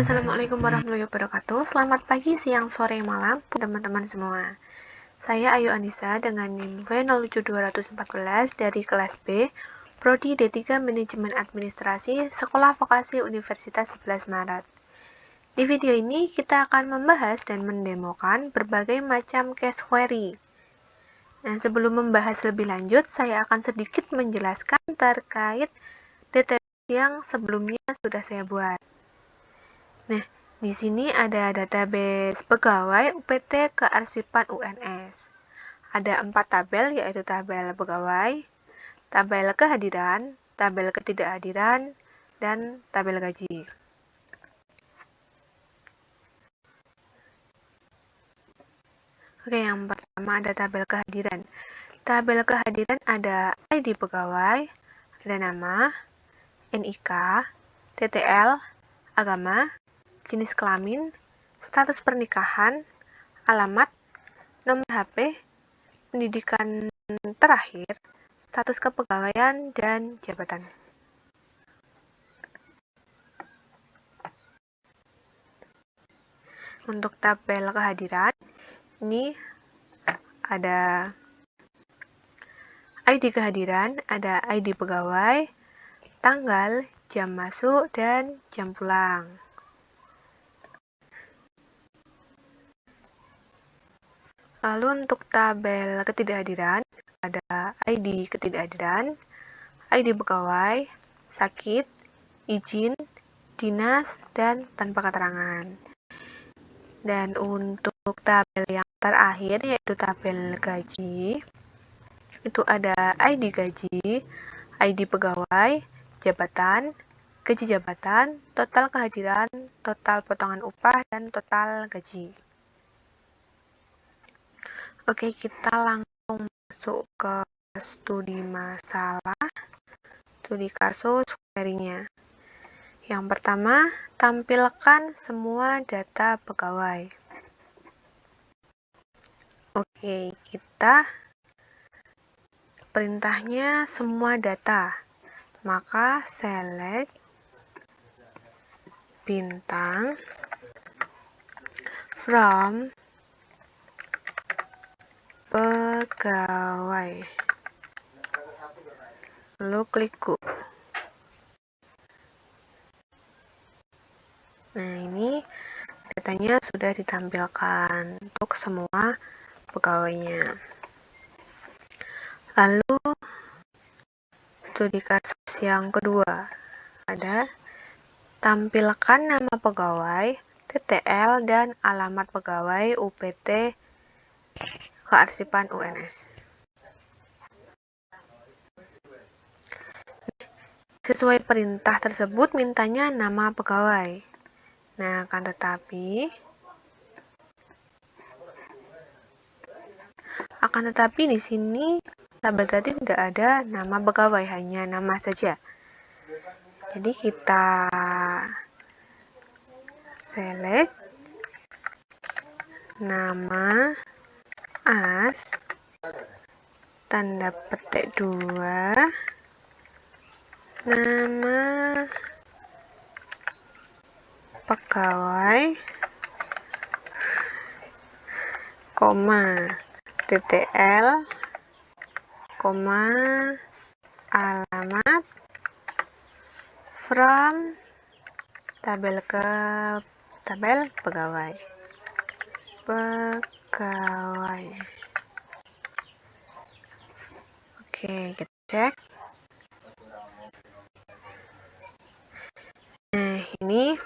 Assalamualaikum warahmatullahi wabarakatuh. Selamat pagi, siang, sore, malam, teman-teman semua. Saya Ayu Anissa dengan NIM W07214 dari kelas B, Prodi D3 Manajemen Administrasi, Sekolah Vokasi Universitas 11 Maret. Di video ini kita akan membahas dan mendemokan berbagai macam case query. Nah, sebelum membahas lebih lanjut, saya akan sedikit menjelaskan terkait detail yang sebelumnya sudah saya buat. Nah, di sini ada database pegawai UPT Kearsipan UNS. Ada 4 tabel, yaitu tabel pegawai, tabel kehadiran, tabel ketidakhadiran, dan tabel gaji. Oke, yang pertama ada tabel kehadiran. Tabel kehadiran ada ID pegawai, ada nama, NIK, TTL, agama, jenis kelamin, status pernikahan, alamat, nomor HP, pendidikan terakhir, status kepegawaian, dan jabatan. Untuk tabel kehadiran, ini ada ID kehadiran, ada ID pegawai, tanggal, jam masuk, dan jam pulang. Lalu untuk tabel ketidakhadiran, ada ID ketidakhadiran, ID pegawai, sakit, izin, dinas, dan tanpa keterangan. Dan untuk tabel yang terakhir, yaitu tabel gaji, itu ada ID gaji, ID pegawai, jabatan, gaji jabatan, total kehadiran, total potongan upah, dan total gaji. Oke, kita langsung masuk ke studi masalah, studi kasus query-nya. Yang pertama, tampilkan semua data pegawai. Oke, kita perintahnya semua data. Maka select bintang from pegawai. Lalu klik go. Nah, ini datanya sudah ditampilkan untuk semua pegawainya. Lalu studi kasus yang kedua, ada tampilkan nama pegawai, TTL, dan alamat pegawai UPT Kearsipan UNS. Sesuai perintah tersebut mintanya nama pegawai. Nah, akan tetapi di sini tabel tadi tidak ada nama pegawai, hanya nama saja. Jadi kita select nama as tanda petik 2, nama pegawai, koma, TTL, koma, alamat, from, tabel pegawai. Oke, kita cek. Nah, ini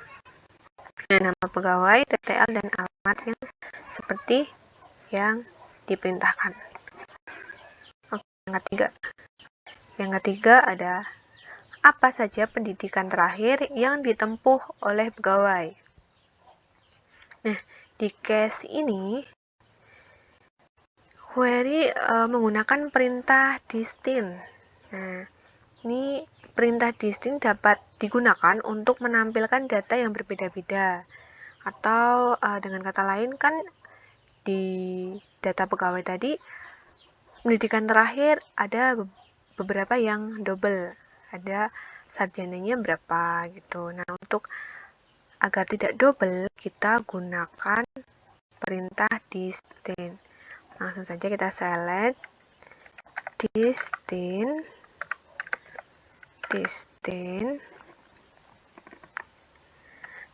nama pegawai, TTL, dan alamatnya seperti yang diperintahkan. Oke, yang ketiga ada apa saja pendidikan terakhir yang ditempuh oleh pegawai. Nah, di case ini query menggunakan perintah distinct. Nah, ini perintah distinct dapat digunakan untuk menampilkan data yang berbeda-beda. Atau dengan kata lain kan di data pegawai tadi pendidikan terakhir ada beberapa yang double, ada sarjananya berapa gitu. Nah, untuk Agar tidak double, kita gunakan perintah distin. Langsung saja kita select distin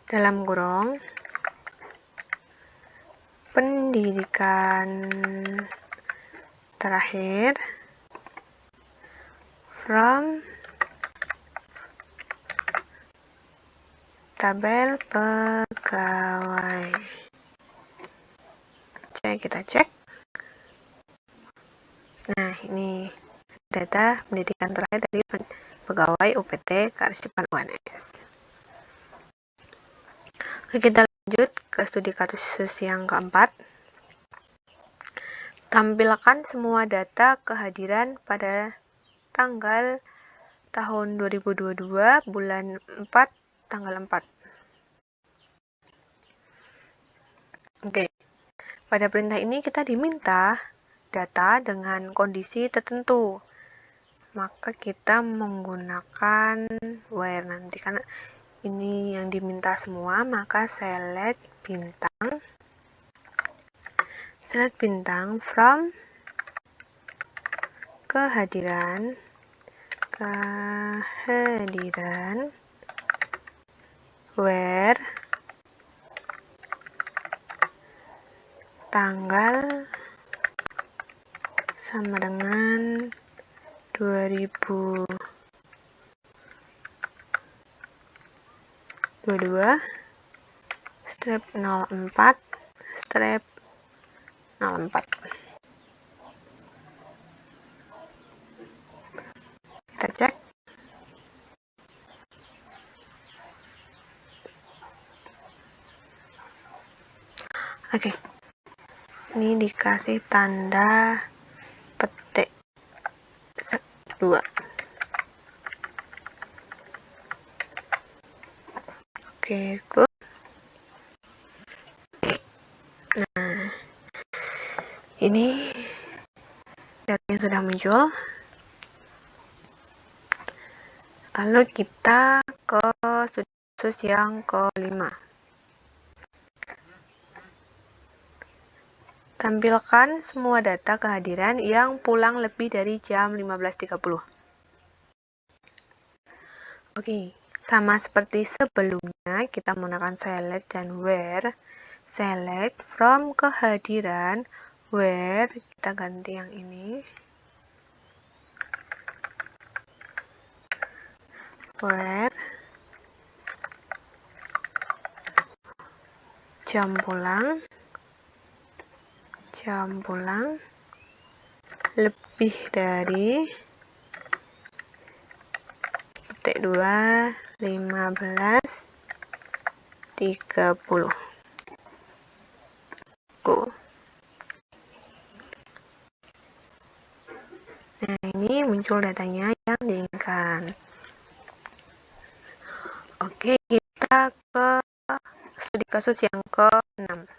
dalam kurung pendidikan terakhir from tabel pegawai. Kita cek. Nah, ini data pendidikan terakhir dari pegawai UPT Kearsipan UNS. Oke, kita lanjut ke studi kasus yang keempat. Tampilkan semua data kehadiran pada tanggal tahun 2022 bulan 4 tanggal 4. Oke. Pada perintah ini kita diminta data dengan kondisi tertentu. Maka kita menggunakan where nanti karena ini yang diminta semua, maka select bintang from kehadiran where tanggal sama dengan 2022 strip 04 strip 04. Kita cek. Oke. Ini dikasih tanda petik 2. Oke, good. Nah, ini data yang sudah muncul. Lalu kita ke kasus yang kelima. Tampilkan semua data kehadiran yang pulang lebih dari jam 15.30. Oke, sama seperti sebelumnya, kita menggunakan select dan where. Select from kehadiran, where kita ganti yang ini. Where jam pulang lebih dari petik 2 15.30. Nah, ini muncul datanya yang diinginkan. Oke, kita ke studi kasus yang ke-6.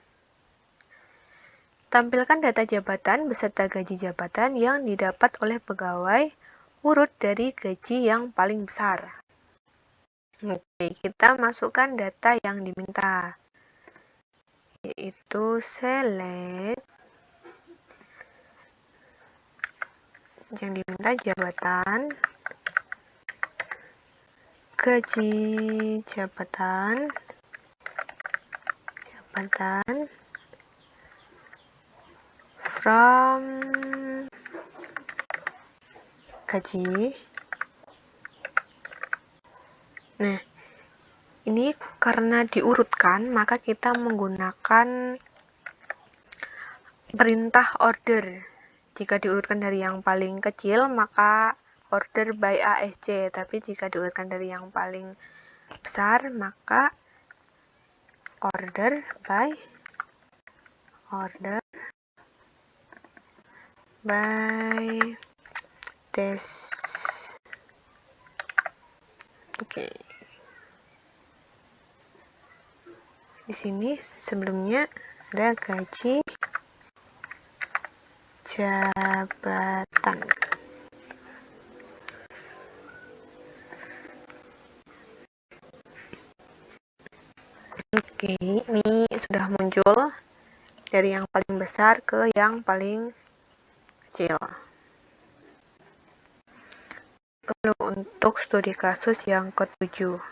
Tampilkan data jabatan beserta gaji jabatan yang didapat oleh pegawai urut dari gaji yang paling besar. Oke, kita masukkan data yang diminta, yaitu select yang diminta jabatan, gaji jabatan, from gaji. Nah, ini karena diurutkan, maka kita menggunakan perintah order. Jika diurutkan dari yang paling kecil, maka order by ASC. Tapi jika diurutkan dari yang paling besar, maka order by des. Oke. Di sini sebelumnya ada gaji jabatan. Oke, ini sudah muncul dari yang paling besar ke yang paling kecil. Lalu untuk studi kasus yang ke-7,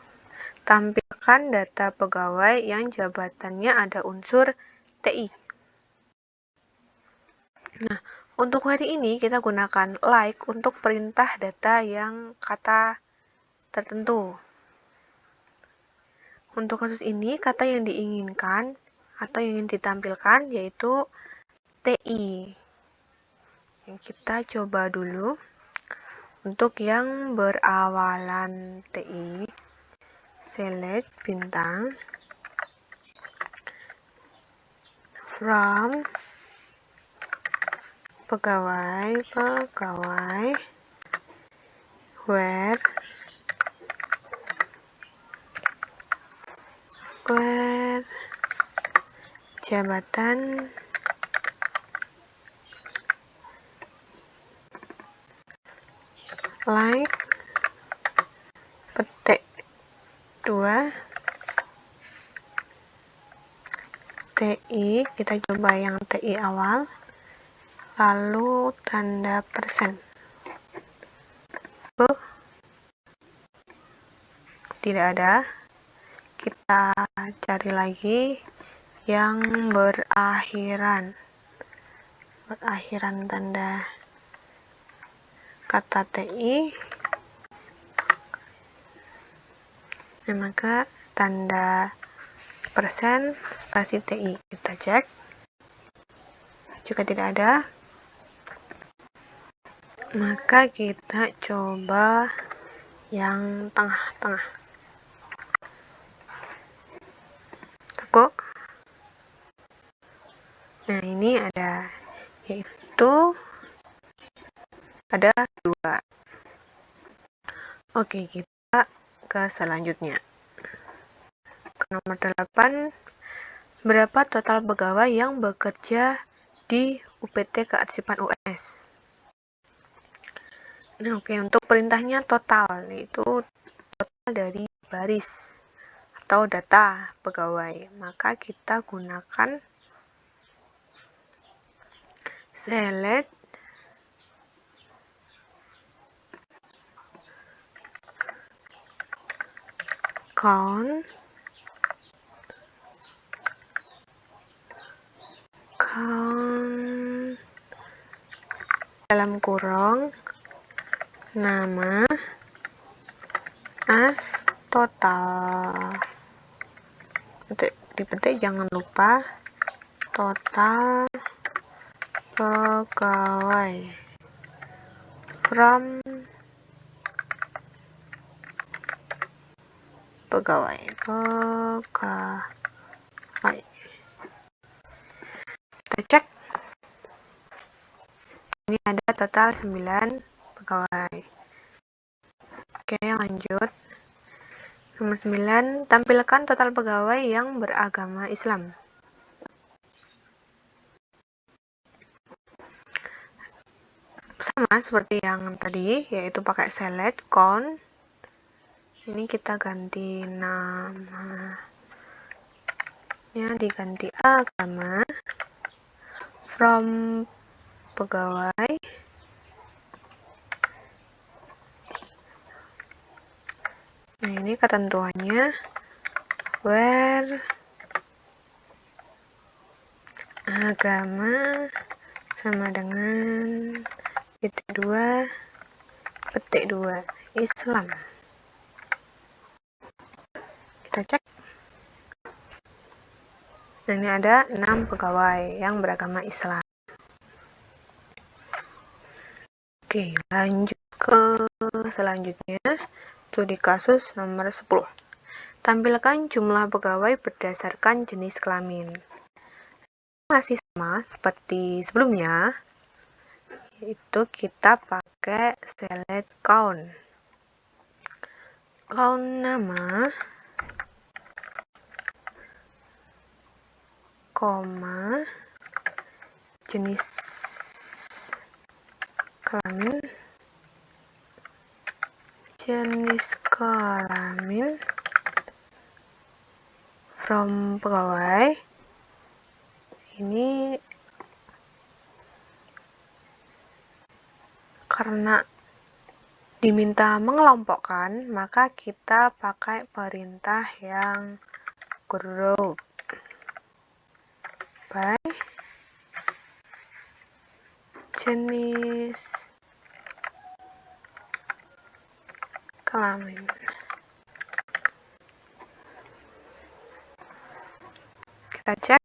tampilkan data pegawai yang jabatannya ada unsur TI. Nah, untuk hari ini kita gunakan like untuk perintah data yang kata tertentu. Untuk kasus ini, kata yang diinginkan atau yang ingin ditampilkan yaitu TI. Kita coba dulu. Untuk yang berawalan TI, select bintang from pegawai where jabatan like petik 2 TI, kita coba yang TI awal, lalu tanda persen. Tidak ada. Kita cari lagi yang berakhiran tanda kata TI, maka tanda persen spasi TI. Kita cek, jika tidak ada, maka kita coba yang tengah-tengah. Teguk. Nah, ini ada, yaitu ada 2. Oke, kita ke selanjutnya. Ke nomor 8, berapa total pegawai yang bekerja di UPT Kearsipan US? Nah, oke, untuk perintahnya total, yaitu total dari baris atau data pegawai. Maka kita gunakan select count dalam kurung nama as total. Untuk dipetik jangan lupa total pegawai from pegawai. Kita cek. Ini ada total 9 pegawai. Oke, lanjut. Nomor 9, tampilkan total pegawai yang beragama Islam. Sama seperti yang tadi, yaitu pakai select count. Ini kita ganti namanya, diganti agama, from pegawai, nah ini ketentuannya where agama sama dengan petik 2 Islam. Kita cek. Nah, ini ada 6 pegawai yang beragama Islam. Oke, lanjut ke selanjutnya. Studi kasus nomor 10. Tampilkan jumlah pegawai berdasarkan jenis kelamin. Masih sama seperti sebelumnya, yaitu kita pakai select count. Count nama, koma, jenis kelamin, from pegawai ini karena diminta mengelompokkan, maka kita pakai perintah yang group by jenis kelamin. Kita cek.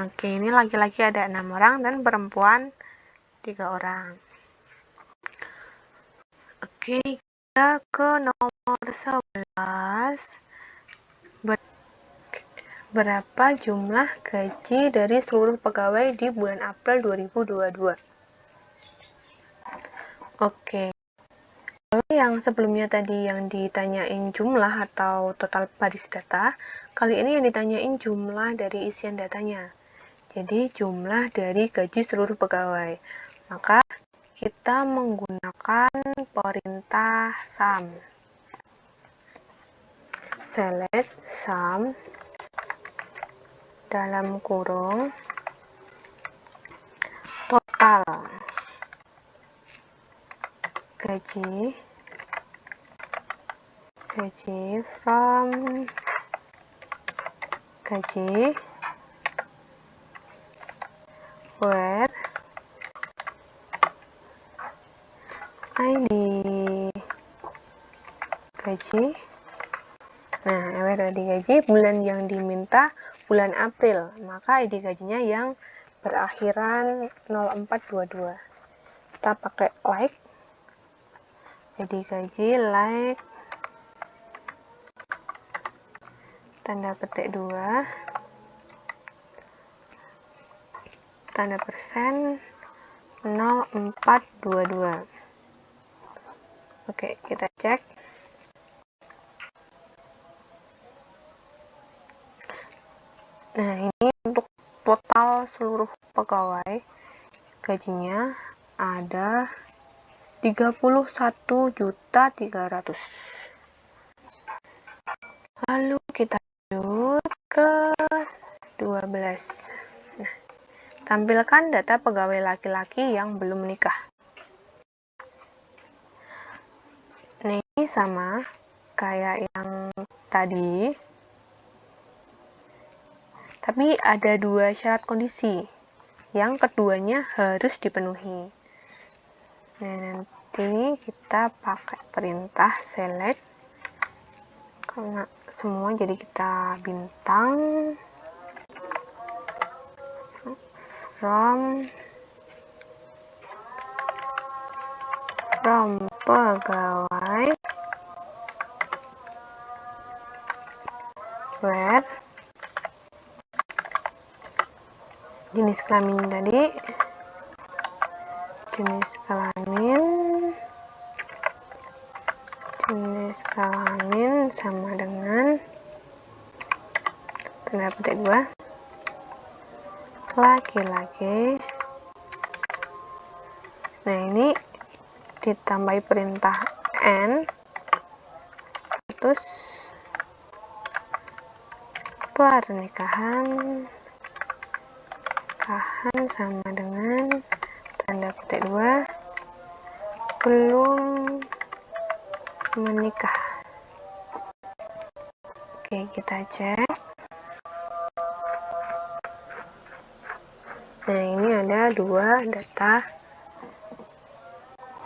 Oke, ini laki-laki ada 6 orang dan perempuan 3 orang. Oke, kita ke nomor 11. Berapa jumlah gaji dari seluruh pegawai di bulan April 2022? Oke. Kalau yang sebelumnya tadi yang ditanyain jumlah atau total baris data, kali ini yang ditanyain jumlah dari isian datanya. Jadi jumlah dari gaji seluruh pegawai. Maka kita menggunakan perintah sum. Select sum dalam kurung total gaji from gaji where ID gaji. Nah, where ID gaji bulan yang diminta bulan April, maka ID gajinya yang berakhiran 0422. Kita pakai like ID gaji like tanda petik 2 tanda persen 0422. Oke, kita cek. Nah, ini untuk total seluruh pegawai gajinya ada 31.300.000. Lalu kita lanjut ke 12. Nah, tampilkan data pegawai laki-laki yang belum menikah. Nah, ini sama kayak yang tadi, tapi ada 2 syarat kondisi. Yang keduanya harus dipenuhi. Nah, nanti kita pakai perintah select karena semua, jadi kita bintang from pegawai where jenis kelamin tadi jenis kelamin sama dengan tanda petik 2 laki-laki. Nah, ini ditambahi perintah N status pernikahan sama dengan tanda petik 2 belum menikah. Oke, kita cek. Nah, ini ada 2 data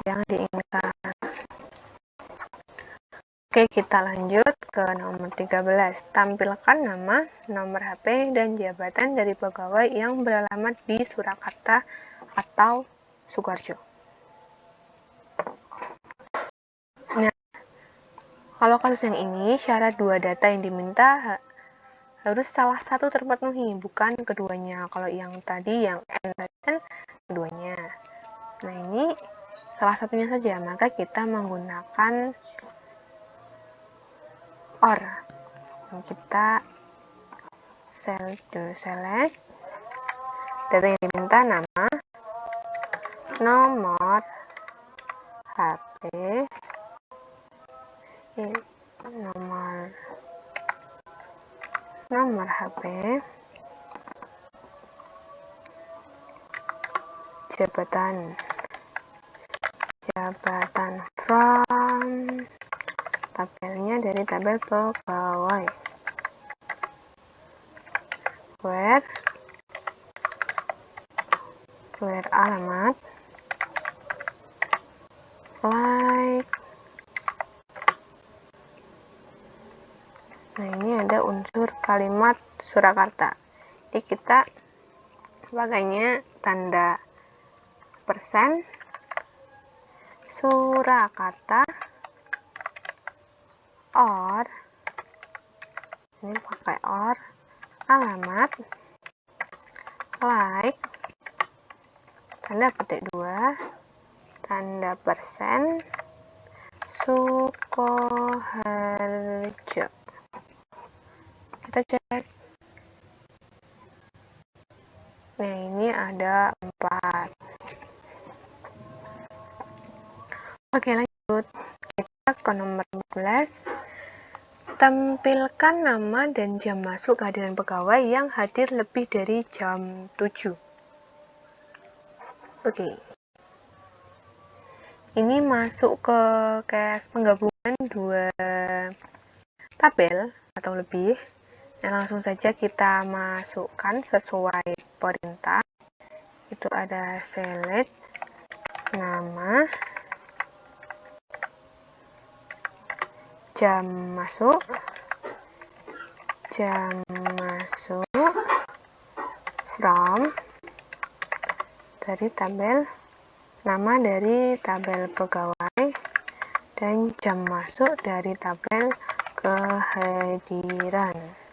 yang diinginkan. Oke, kita lanjut ke nomor 13. Tampilkan nama, nomor HP, dan jabatan dari pegawai yang beralamat di Surakarta atau Sukoharjo. Nah, kalau kasus yang ini, syarat 2 data yang diminta harus salah satu terpenuhi, bukan keduanya. Kalau yang tadi, yang N dan keduanya. Nah, ini salah satunya saja, maka kita menggunakan OR. Kita select data yang diminta nama, nomor HP, nomor HP, jabatan from tabelnya dari tabel pegawai, where alamat, like. Nah, ini ada unsur kalimat Surakarta. Jadi kita pakainya tanda persen, Surakarta, or, ini pakai or, alamat, like, tanda petik 2, tanda persen, Sukoharjo. Kita cek. Nah, ini ada 4. Oke, lanjut. Kita ke nomor 14. Tampilkan nama dan jam masuk kehadiran pegawai yang hadir lebih dari jam 7. Oke. Ini masuk ke case penggabungan 2 tabel atau lebih. Nah, langsung saja kita masukkan sesuai perintah. Itu ada select nama, jam masuk, from dari tabel, nama dari tabel pegawai, dan jam masuk dari tabel kehadiran.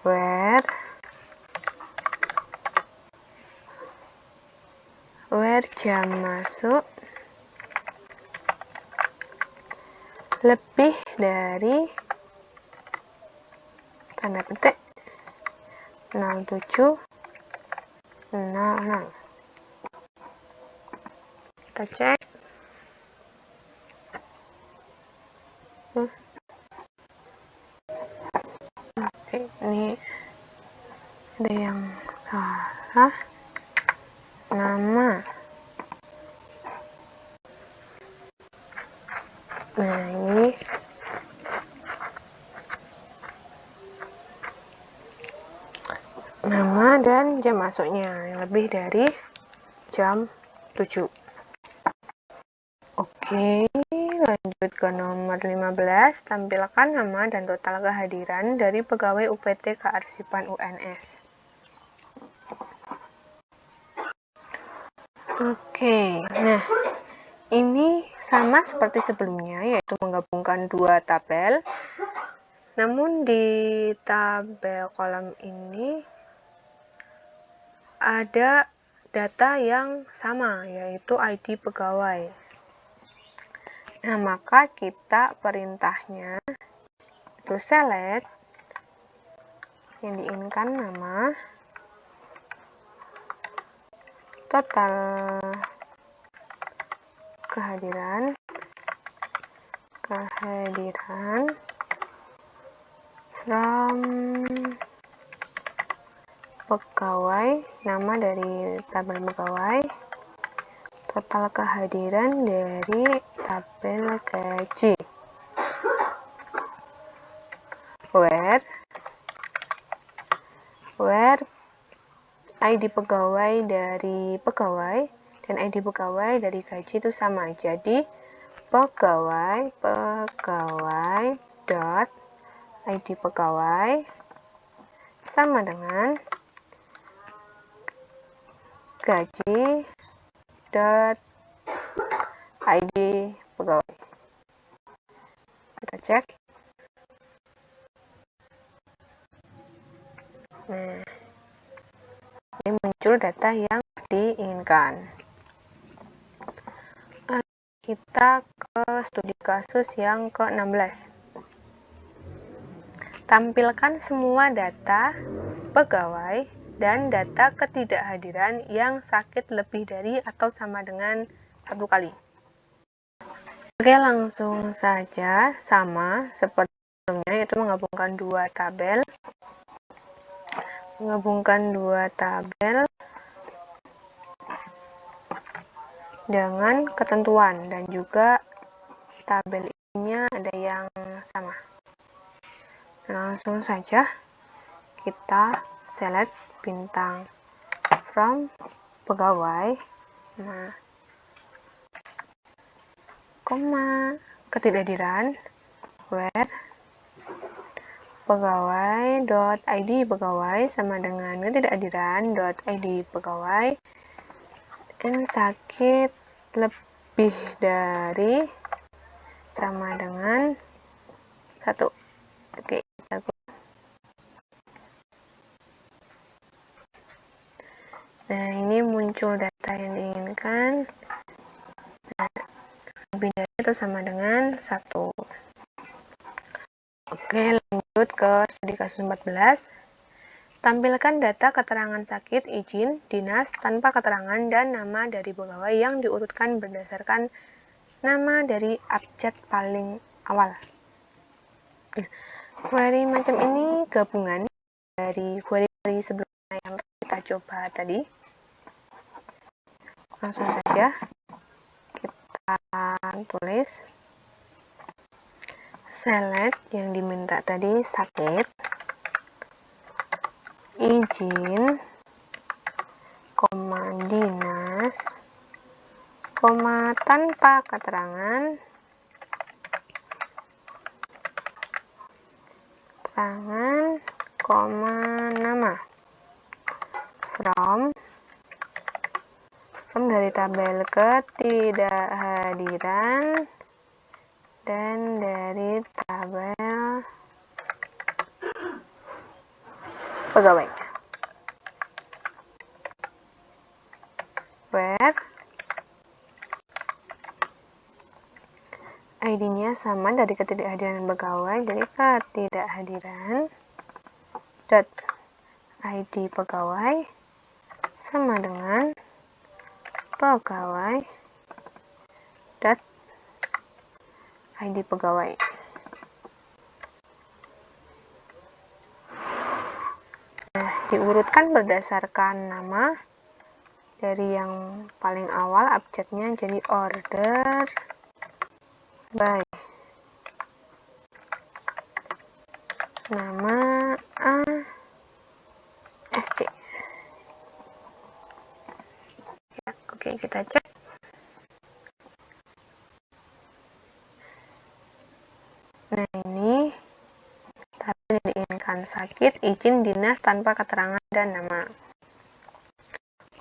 Where jam masuk lebih dari tanda petik 07.00. Kita cek. Oke, ini ada yang salah. Nama. Nah, ini nama dan jam masuknya yang lebih dari jam 7. Oke, lanjut ke nomor 15. Tampilkan nama dan total kehadiran dari pegawai UPT Kearsipan UNS. Oke, nah ini sama seperti sebelumnya, yaitu menggabungkan 2 tabel. Namun di tabel kolom ini ada data yang sama, yaitu ID pegawai. Nah, maka kita perintahnya itu select yang diinginkan nama, total kehadiran from pegawai, nama dari tabel pegawai, total kehadiran dari tabel gaji. Where ID pegawai dari pegawai dan ID pegawai dari gaji itu sama. Jadi pegawai dot ID pegawai sama dengan gaji dot ID pegawai. Kita cek. Nah, ini muncul data yang diinginkan. Kita ke studi kasus yang ke-16. Tampilkan semua data pegawai dan data ketidakhadiran yang sakit lebih dari atau sama dengan 1 kali. Oke, langsung saja sama seperti sebelumnya, yaitu menggabungkan dua tabel dengan ketentuan, dan juga tabel ininya ada yang sama. Langsung saja kita select bintang from pegawai, nah, koma, ketidakhadiran, where pegawai.id pegawai sama dengan ketidakhadiran.id pegawai, dan sakit lebih dari sama dengan 1. Oke, nah ini muncul data yang diinginkan. Nah, lebih dari itu sama dengan 1. Oke, lanjut ke studi kasus 14. Tampilkan data keterangan sakit, izin, dinas, tanpa keterangan, dan nama dari pegawai yang diurutkan berdasarkan nama dari abjad paling awal. Query macam ini gabungan dari query sebelumnya yang kita coba tadi. Langsung saja kita tulis select yang diminta tadi sakit, izin, dinas, tanpa keterangan, nama, from dari tabel ketidakhadiran, dan dari tabel pegawai, where ID-nya sama dari ketidakhadiran pegawai, jadi ketidakhadiran dot ID pegawai sama dengan pegawai dot ID pegawai. Nah, diurutkan berdasarkan nama dari yang paling awal abjadnya, jadi order by nama SC. Ya, oke, kita cek. Nah, ini tabel yang diinginkan sakit, izin, dinas, tanpa keterangan, dan nama.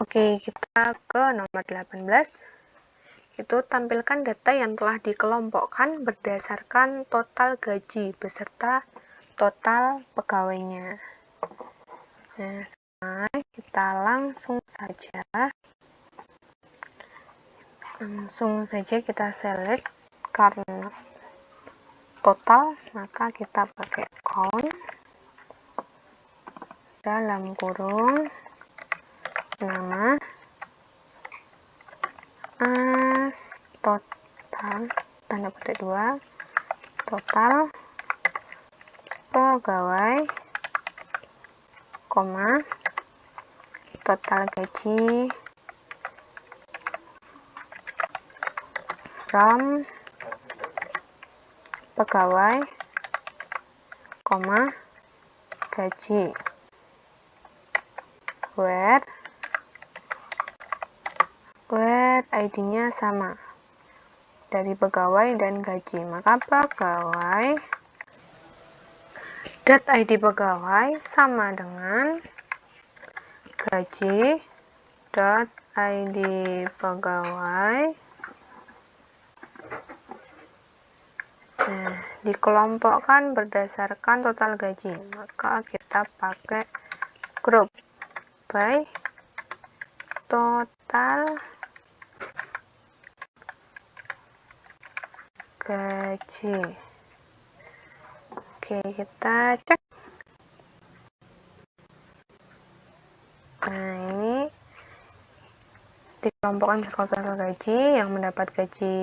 Oke, kita ke nomor 18. Itu tampilkan data yang telah dikelompokkan berdasarkan total gaji beserta total pegawainya. Nah, kita langsung saja kita select, karena total maka kita pakai count dalam kurung nama as total tanda petik 2 total pegawai, koma, total gaji from pegawai, koma, gaji, where ID-nya sama dari pegawai dan gaji, maka pegawai dot ID pegawai sama dengan gaji dot ID pegawai. Nah, dikelompokkan berdasarkan total gaji, maka kita pakai group by total gaji. Oke, kita cek. Nah, ini dikelompokkan berdasarkan total gaji, yang mendapat gaji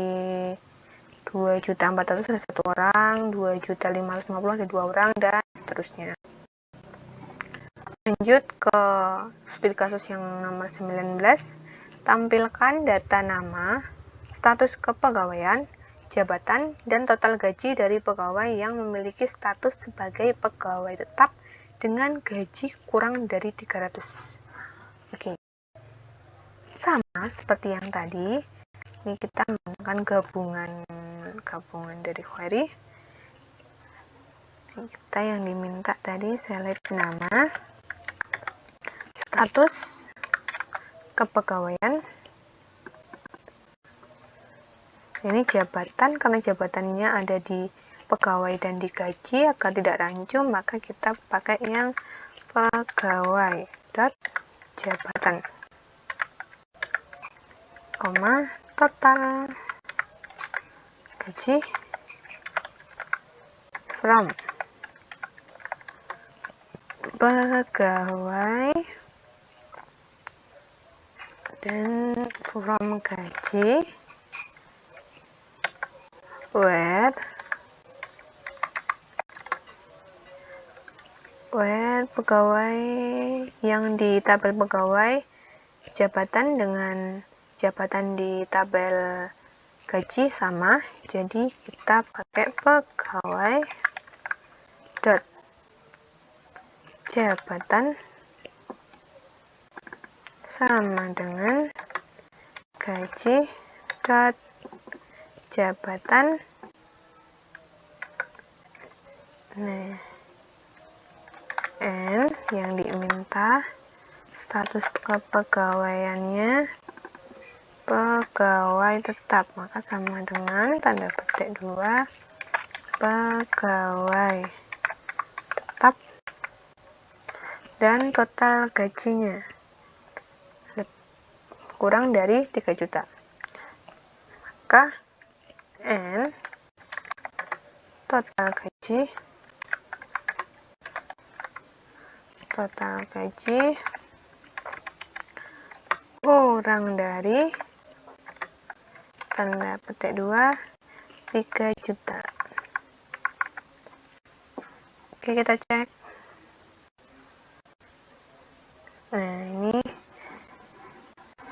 2.400.000 ada 1 orang, 2.550.000 ada 2 orang, dan seterusnya. Lanjut ke studi kasus yang nomor 19. Tampilkan data nama, status kepegawaian, jabatan, dan total gaji dari pegawai yang memiliki status sebagai pegawai tetap dengan gaji kurang dari 300. Oke. Sama seperti yang tadi, ini kita menggunakan gabungan dari query. Kita yang diminta tadi select nama, status kepegawaian, ini jabatan, karena jabatannya ada di pegawai dan di gaji agar tidak rancu, maka kita pakai yang pegawai dot jabatan, koma total gaji from pegawai dan from gaji where pegawai yang di tabel pegawai jabatan dengan jabatan di tabel gaji sama, jadi kita pakai pegawai dot jabatan sama dengan gaji dot jabatan. Nah, and yang diminta status kepegawaiannya pegawai tetap, maka sama dengan tanda petik 2 pegawai tetap, dan total gajinya kurang dari 3 juta, maka and total gaji kurang dari tanda petik 2 3 juta. Oke, kita cek. Nah, ini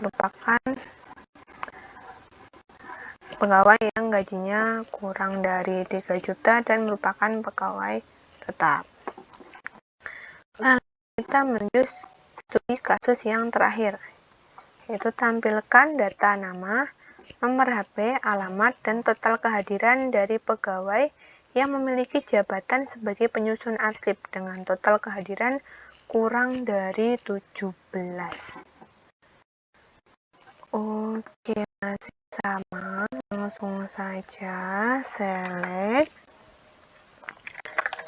merupakan pegawai yang gajinya kurang dari 3 juta dan merupakan pegawai tetap. Lalu kita menuju studi kasus yang terakhir, yaitu tampilkan data nama, nomor HP, alamat, dan total kehadiran dari pegawai yang memiliki jabatan sebagai penyusun arsip dengan total kehadiran kurang dari 17. Oke, masih sama, langsung saja select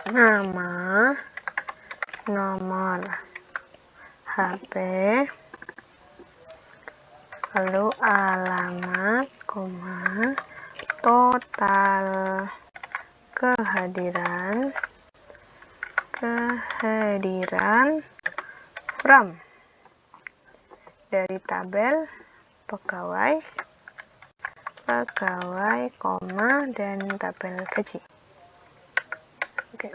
nama, nomor HP, lalu alamat, total kehadiran from dari tabel pegawai, dan tabel gaji. Oke,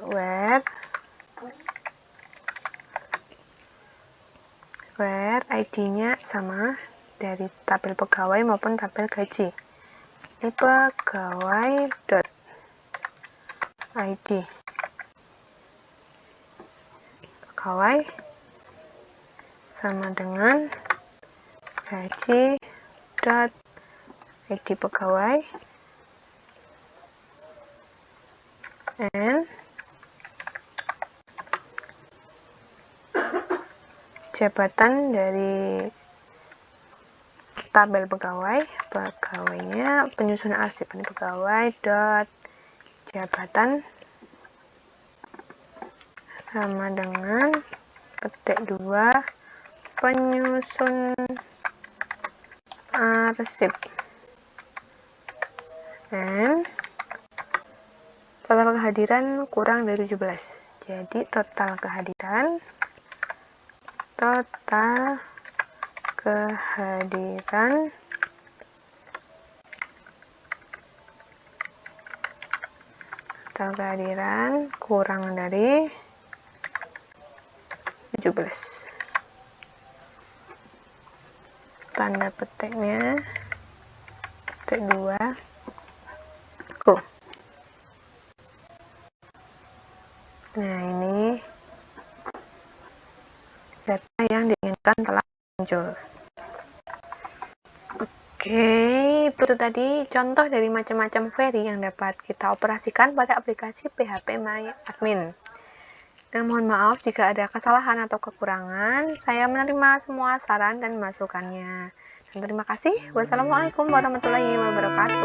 where ID-nya sama dari tabel pegawai maupun tabel gaji. Ini pegawai dot ID, pegawai sama dengan gaji dot ID pegawai, and jabatan dari tabel pegawainya penyusun arsip, ini pegawai dot jabatan sama dengan petik 2 penyusun arsip, and total kehadiran kurang dari 17, jadi total kehadiran daftar kehadiran kurang dari 17. Tanda petiknya petik 2. Go. Nah, ini data yang diinginkan telah muncul. Oke, itu tadi contoh dari macam-macam query yang dapat kita operasikan pada aplikasi PHP MyAdmin. Dan mohon maaf jika ada kesalahan atau kekurangan. Saya menerima semua saran dan masukannya. Dan terima kasih. Wassalamualaikum warahmatullahi wabarakatuh.